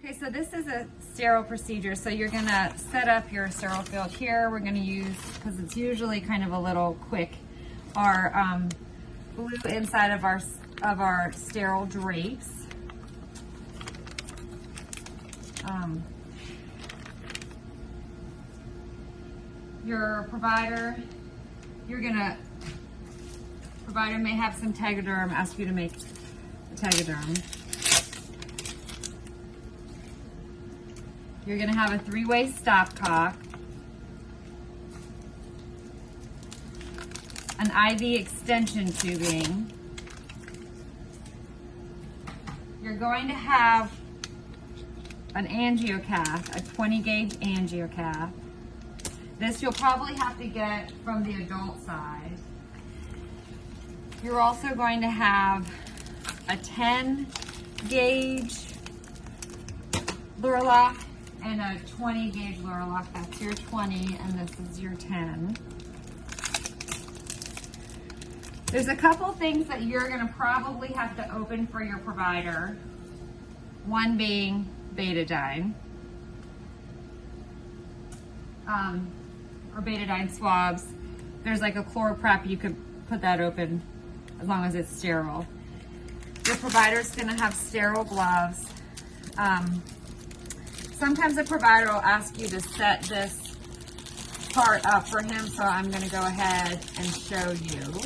Okay, so this is a sterile procedure. So you're gonna set up your sterile field here. We're gonna use, because it's usually kind of a little quick, our glue inside of our sterile drapes. Your provider may have some Tegaderm, ask you to make a Tegaderm. You're gonna have a 3-way stopcock, an IV extension tubing. You're going to have an angiocath, a 20 gauge angiocath. This you'll probably have to get from the adult side. You're also going to have a 10 gauge Lurlock and a 20 gauge Lurlock. That's your 20 and this is your 10. There's a couple things that you're gonna probably have to open for your provider. One being betadine. Or betadine swabs. There's like a ChloraPrep, you could put that open as long as it's sterile. Your provider's gonna have sterile gloves. Sometimes the provider will ask you to set this part up for him, so I'm gonna go ahead and show you.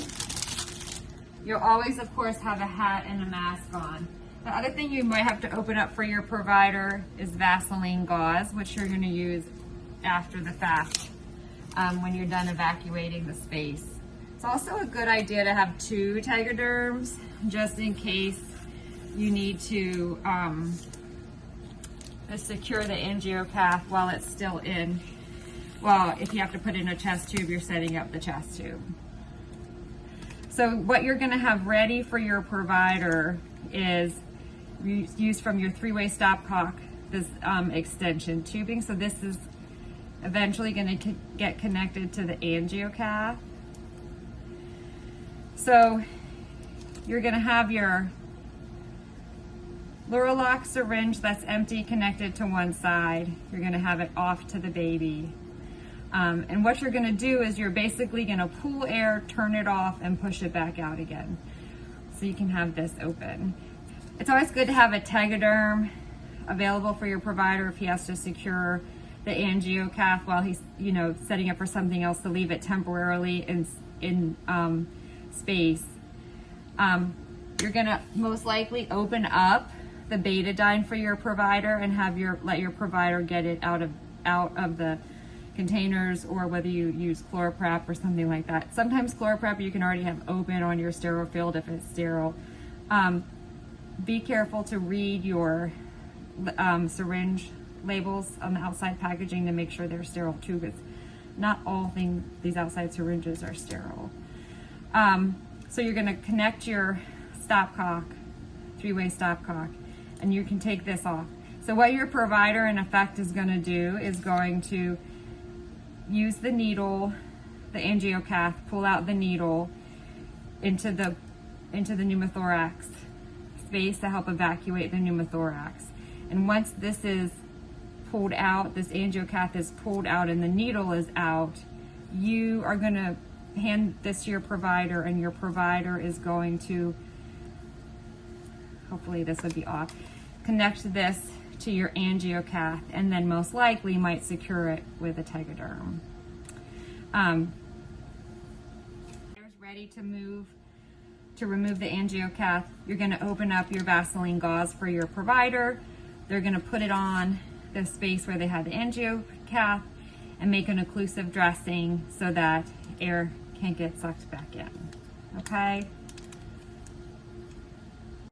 You'll always, of course, have a hat and a mask on. The other thing you might have to open up for your provider is Vaseline gauze, which you're gonna use after the fact when you're done evacuating the space. It's also a good idea to have 2 Tegaderms just in case you need to secure the angiocath while it's still in. Well, if you have to put in a chest tube, you're setting up the chest tube. So what you're gonna have ready for your provider is used from your 3-way stopcock, this extension tubing. So this is eventually gonna get connected to the angiocath. So you're gonna have your Lurlock syringe that's empty connected to one side. You're gonna have it off to the baby. And what you're gonna do is you're basically gonna pull air, turn it off, and push it back out again. So you can have this open. It's always good to have a Tegaderm available for your provider if he has to secure the angiocath while he's, setting up for something else, to leave it temporarily in space. You're gonna most likely open up the betadine for your provider and let your provider get it out of the containers, or whether you use ChloraPrep or something like that. Sometimes ChloraPrep you can already have open on your sterile field if it's sterile. Be careful to read your syringe labels on the outside packaging to make sure they're sterile too, because not all these outside syringes are sterile. So you're gonna connect your stopcock, 3-way stopcock, and you can take this off. So what your provider in effect is gonna do is going to use the needle, the angiocath, pull out the needle into the pneumothorax space to help evacuate the pneumothorax. And once this is pulled out, this angiocath is pulled out and the needle is out, you are gonna hand this to your provider, and your provider is going to, hopefully this would be off, connect this to your angiocath, and then most likely might secure it with a Tegaderm. Ready to remove the angiocath. You're going to open up your Vaseline gauze for your provider. They're going to put it on the space where they had the angiocath and make an occlusive dressing so that air can't get sucked back in. Okay?